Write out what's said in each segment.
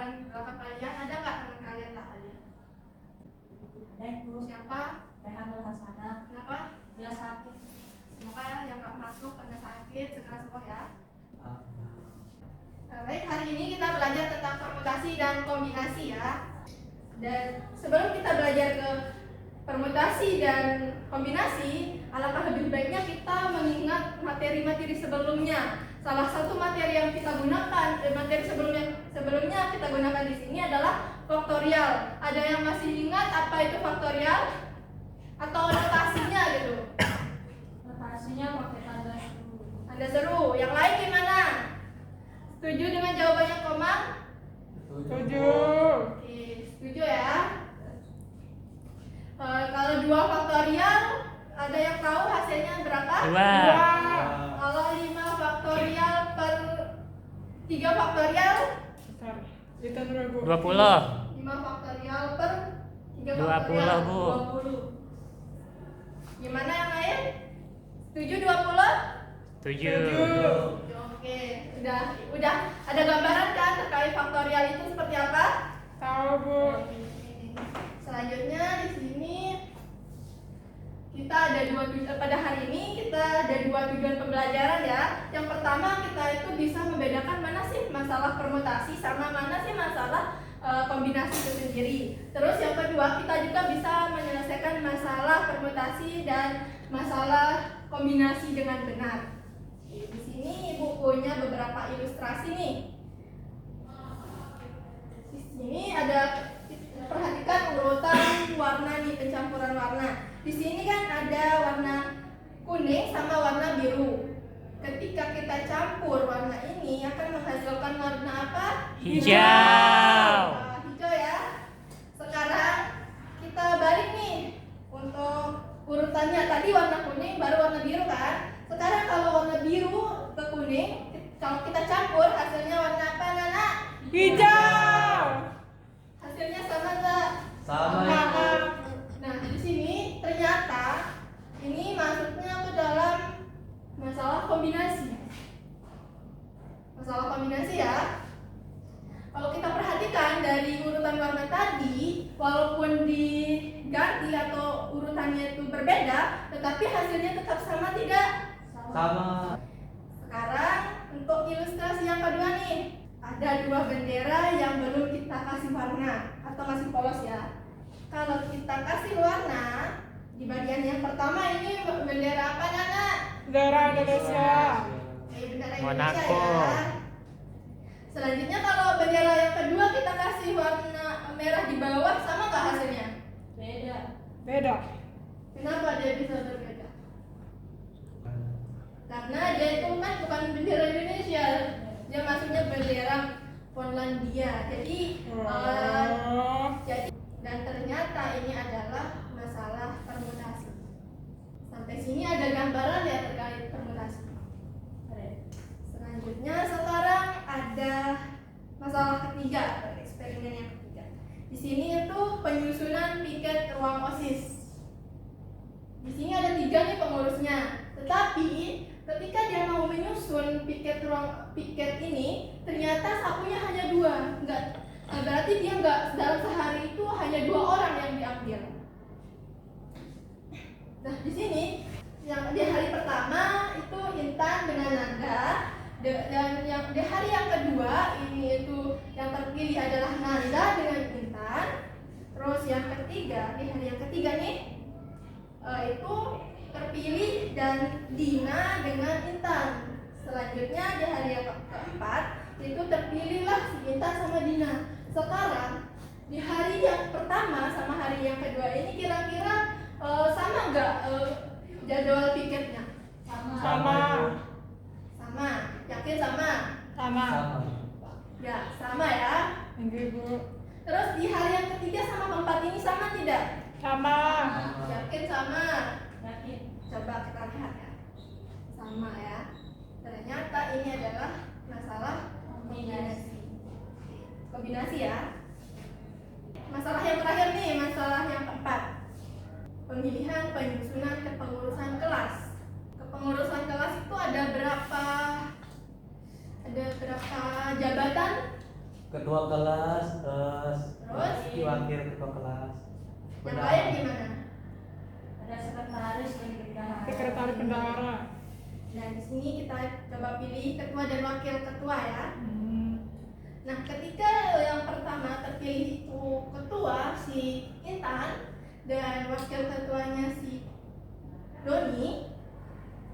belakang kalian ada nggak teman kalian lah kalian? Ada itu. Siapa? Rehan Hasanah. Kenapa? Dia sakit. Semoga yang nggak masuk karena sakit segera sembuh ya. Baik, hari ini kita belajar tentang permutasi dan kombinasi ya. Dan sebelum kita belajar ke permutasi dan kombinasi, alangkah lebih baiknya kita mengingat materi-materi sebelumnya. Salah satu materi yang kita gunakan, materi sebelumnya kita gunakan di sini adalah faktorial. Ada yang masih ingat apa itu faktorial? Atau notasinya gitu? Notasinya pakai tanda seru. Tanda seru. Yang lain gimana? Setuju dengan jawabannya Komang? Setuju. Oke, setuju ya. Kalau 2 faktorial, ada yang tahu hasilnya berapa? 2. Kalau 5 faktorial per 3 faktorial? Itu berapa, Bu? 20. 5 faktorial per 3 20, faktorial? Bu. 20. Gimana yang lain? Setuju 20? Setuju. Oke, udah ada gambaran kan terkait faktorial itu seperti apa? Tahu, Bu. Selanjutnya di sini kita ada pada hari ini kita ada 2 tujuan pembelajaran ya. Yang pertama kita itu bisa membedakan mana sih masalah permutasi sama mana sih masalah kombinasi itu sendiri. Terus yang kedua kita juga bisa menyelesaikan masalah permutasi dan masalah kombinasi dengan benar. Di sini ibu punya beberapa ilustrasi nih. Di sini ada, perhatikan urutan warna nih, pencampuran warna. Di sini kan ada warna kuning sama warna biru. Ketika kita campur warna ini akan menghasilkan warna apa? Hijau. Hijau ya. Sekarang kita balik nih untuk urutannya. Tadi warna kuning baru warna biru kan? Sekarang kalau warna biru ke kuning, kalau kita campur hasilnya warna apa, Nana? Hijau. Hasilnya sama enggak? Sama. Nah, di sini ternyata ini masuknya ke dalam masalah kombinasi. Masalah kombinasi ya. Kalau kita perhatikan dari urutan warna tadi, walaupun diganti atau urutannya itu berbeda, tetapi hasilnya tetap sama tidak? Sama. Sekarang untuk ilustrasi yang kedua nih, ada 2 bendera yang belum kita kasih warna atau masih polos ya. Kalau kita kasih warna di bagian yang pertama ini bendera apa, Nana? Bendera Indonesia. Bendera Monaco. Indonesia ya. Selanjutnya kalau bendera yang kedua kita kasih warna merah di bawah, sama nggak hasilnya? Beda. Kenapa dia bisa berbeda? Karena dia itu kan bukan bendera Indonesia, dia maksudnya bendera Polandia. Jadi dan ternyata ini adalah masalah permutasi. Sampai sini ada gambaran ya terkait permutasi. Selanjutnya sekarang ada masalah ketiga, eksperimen yang ketiga. Di sini itu penyusunan piket ruang OSIS. Di sini ada 3 nih pengurusnya. Tetapi ketika dia mau menyusun piket ini, ternyata sapunya hanya 2. Berarti dia dalam sehari itu hanya 2 orang yang diambil. Nah, di sini yang di hari pertama itu Intan dengan Nanda, dan yang di hari yang kedua ini itu yang terpilih adalah Nanda dengan Intan. Terus yang ketiga, di hari yang ketiga nih itu terpilih dan Dina dengan Intan. Selanjutnya di hari yang keempat itu terpilihlah si Intan sama Dina. Sekarang di hari yang pertama sama hari yang kedua ini kira-kira sama nggak jadwal piketnya? Sama. Sama. Yakin sama? Sama. Ya, sama ya. Enggak, Bu. Terus di hari yang ketiga sama keempat ini sama tidak? Sama. Yakin sama? Yakin. Coba kita lihat ya. Sama ya. Ternyata ini adalah masalah kombinasi. Kombinasi ya. Masalah yang terakhir nih, masalah yang keempat. Pemilihan penyusunan kepengurusan kelas. Kepengurusan kelas itu ada berapa jabatan? ketua kelas, Terus? wakil ketua kelas. Yang lain gimana? Ada sekretaris dan bendahara. Sekretaris bendahara. Nah, di sini kita coba pilih ketua dan wakil ketua ya. Nah, ketika yang pertama terpilih itu ketua si Intan dan wakil ketuanya si Doni,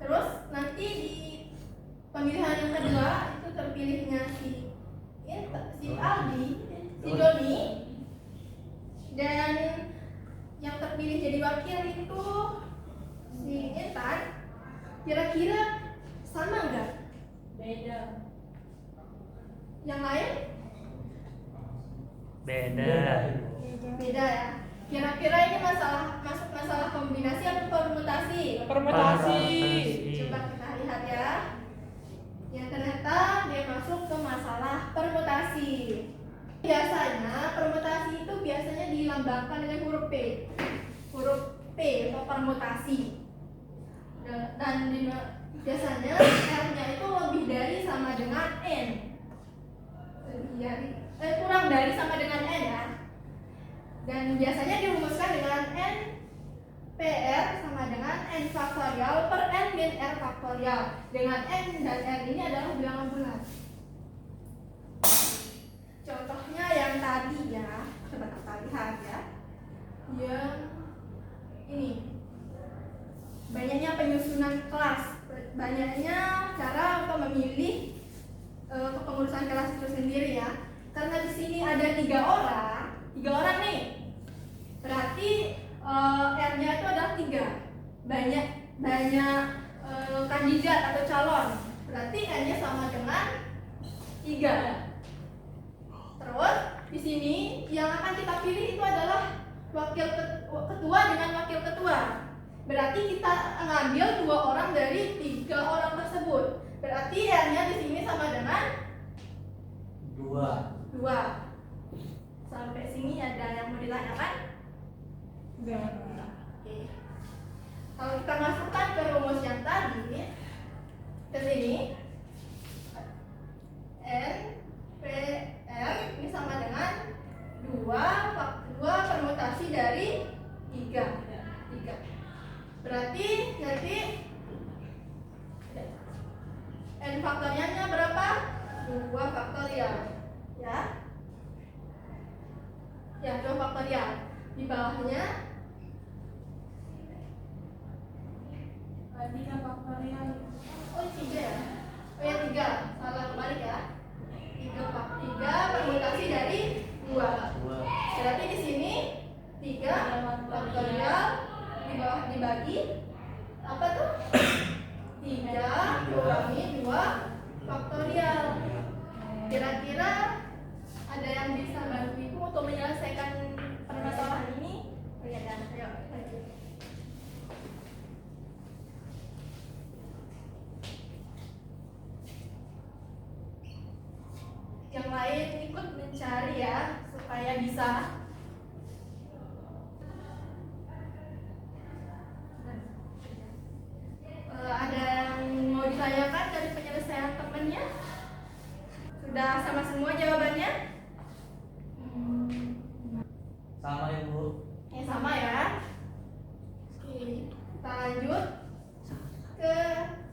terus nanti di pemilihan yang kedua itu terpilihnya si Aldi, si Doni, dan yang terpilih jadi wakil itu si Intan. Kira-kira sama nggak? Beda. Yang lain? Beda. Beda ya. Kira-kira ini masuk masalah kombinasi atau permutasi? Permutasi. Coba kita lihat ya. Yang ternyata dia masuk ke masalah permutasi. Biasanya permutasi itu biasanya dilambangkan dengan huruf P. Huruf P atau permutasi. Dan biasanya R-nya itu lebih dari sama dengan N. Kurang dari sama dengan N ya. Dan biasanya dirumuskan dengan N PR sama dengan N faktorial per N min R faktorial. Dengan N dan R ini adalah bilangan bulat. Contohnya yang tadi ya, coba kita lihat ya. Yang ini, banyaknya penyusunan kelas, banyaknya cara untuk memilih kepengurusan kelas itu sendiri ya. Karena di sini ada tiga orang nih, berarti R-nya itu adalah 3. Banyak kandidat atau calon, berarti N-nya sama dengan 3. Terus di sini yang akan kita pilih itu adalah ketua dengan wakil ketua. Berarti kita ngambil 2 orang dari 3 orang tersebut. Berarti R-nya di sini sama dengan 2. Sampai sini ada yang mau ditanyakan? Oke. Kalau kita masukkan ke rumus yang tadi, ke sini N P R ini sama dengan 2 permutasi dari 3. Berarti nanti N faktorialnya berapa? 2 faktorial ya. Ya, 2 faktorial. Di bawahnya 3 faktorial. oh 3 ya. Oh ya 3. Salah kebalik ya. 3 permutasi dari 2. Berarti di sini 3 faktorial di bawah dibagi apa tuh? 3 kurangi 2 faktorial. Kira-kira ada yang bisa bantu ibu untuk menyelesaikan permasalahan ini? Lihat ya, ayo lanjut. Yang lain ikut mencari ya, supaya bisa. Ada yang mau ditanyakan dari penyelesaian temannya? Sudah sama semua jawabannya? Sama Ibu. Ya sama ya. Oke, kita lanjut ke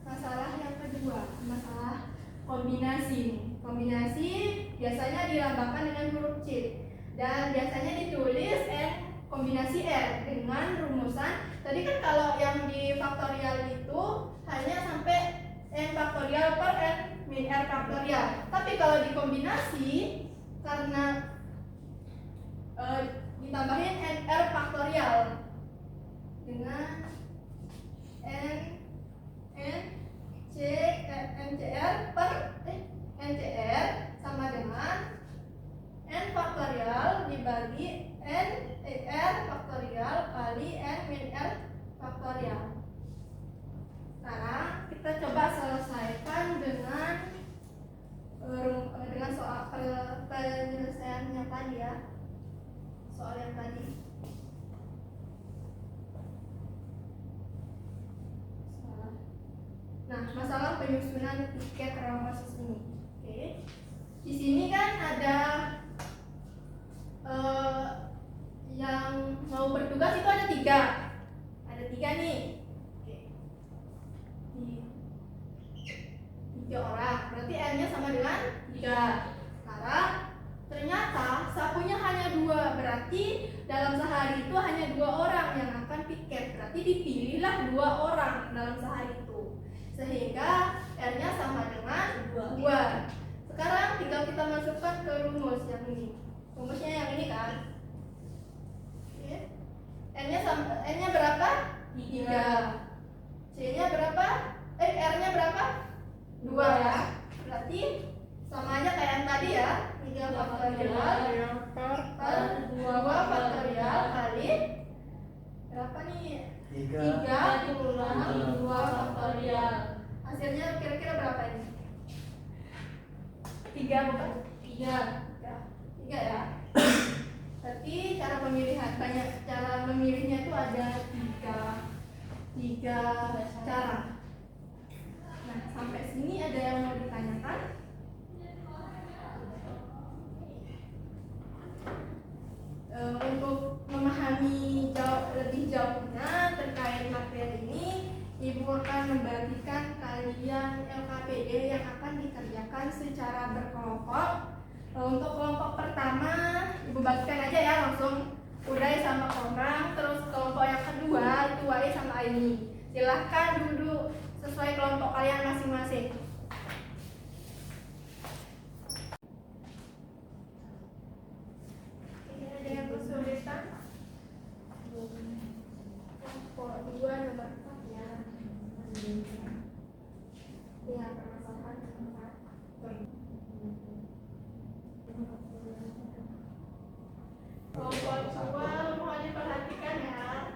masalah yang kedua, masalah kombinasi. Kombinasi biasanya dilambangkan dengan huruf C dan biasanya ditulis N kombinasi R dengan rumusan. Tadi kan kalau yang di faktorial itu hanya sampai N faktorial per N min R faktorial. Tapi kalau dikombinasi karena ditambahin N R faktorial dengan NCR per NCR sama dengan N faktorial dibagi NR faktorial kali N min R faktorial. Sekarang kita coba selesaikan dengan soal penyelesaiannya tadi ya. Soal yang tadi. Nah, masalah penyusunan tiket Ramasis ini. Oke. di sini kan ada yang mau bertugas itu ada tiga nih. Oke. Tiga orang, berarti R-nya sama dengan 3. Sekarang ternyata sapunya hanya 2, berarti dalam sehari itu hanya 2 orang yang akan piket. Berarti dipilihlah 2 orang dalam sehari itu, sehingga R-nya sama dengan 2. Sekarang tinggal kita masukkan ke rumus yang ini. Rumusnya yang ini kan. Oke. N-nya berapa? 3. C-nya berapa? R-nya berapa? 2 ya. Berarti sama aja kayak yang tadi ya. 3 faktorial per 2 faktorial kali berapa nih? 3 kurang 2 faktorial. Hasilnya kira-kira berapa ini? 3 bukan? 3 ya. Berarti cara memilihnya itu ada 3 cara. Nah, sampai sini ada yang mau ditanyakan? Untuk memahami lebih jauhnya terkait materi ini, Ibu akan membagikan kalian LKPD yang akan dikerjakan secara berkelompok. Untuk kelompok pertama, Ibu bagikan aja ya, langsung urai sama Komang. Terus kelompok yang kedua itu Wai sama Aini. Silahkan duduk sesuai kelompok kalian masing-masing. Ini ada yang kesulitan. Kelompok 2 nomor 4 ya. Ya, permasalahan keempat. Kelompok 2 mohon diperhatikan ya.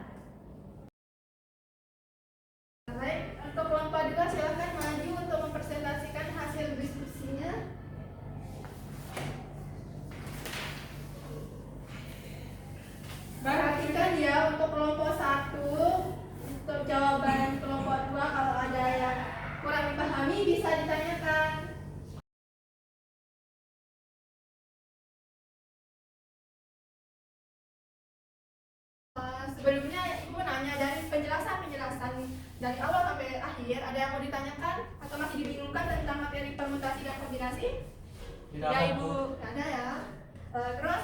Baik, untuk kelompok 2 silakan maju untuk mempresentasikan hasil diskusinya. Perhatikan ya, untuk kelompok 1, untuk jawaban kelompok 2 kalau ada yang kurang dipahami bisa ditanyakan. Sebelumnya Ibu nanya dari penjelasan dari awal sampai akhir, ada yang mau ditanyakan atau masih dibingungkan tentang materi permutasi dan kombinasi? Tidak Ya apa, Ibu, nggak ada ya. Terus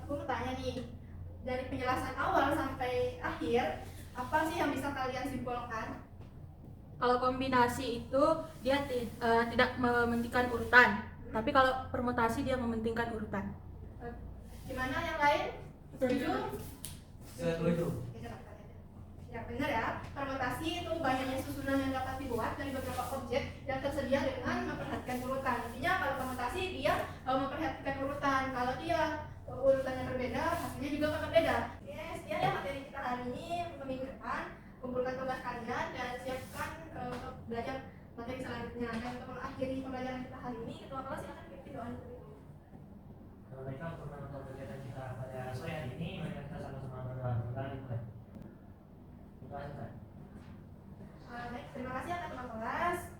Ibu mau tanya nih, dari penjelasan awal sampai akhir, apa sih yang bisa kalian simpulkan? Kalau kombinasi itu dia tidak mementingkan urutan, tapi kalau permutasi dia mementingkan urutan. Gimana yang lain? Setuju? Setuju. Ya benar ya, permutasi itu banyaknya susunan yang dapat dibuat dari beberapa objek yang tersedia dengan memperhatikan urutan. Intinya kalau permutasi dia memperhatikan urutan, kalau dia urutannya berbeda, hasilnya juga akan berbeda. Oke, sekian ya materi kita hari ini untuk minggu depan. Kumpulkan tugas kalian dan siapkan untuk belajar materi selanjutnya. Dan untuk mengakhiri pembelajaran kita hari ini, ketua kelas silakan pimpin doa untuk itu. Mereka untuk menonton kegiatan kita pada sore hari ini, mari kita sama-sama berdoa. Terima kasih. Baik, terima kasih atas teman kelas.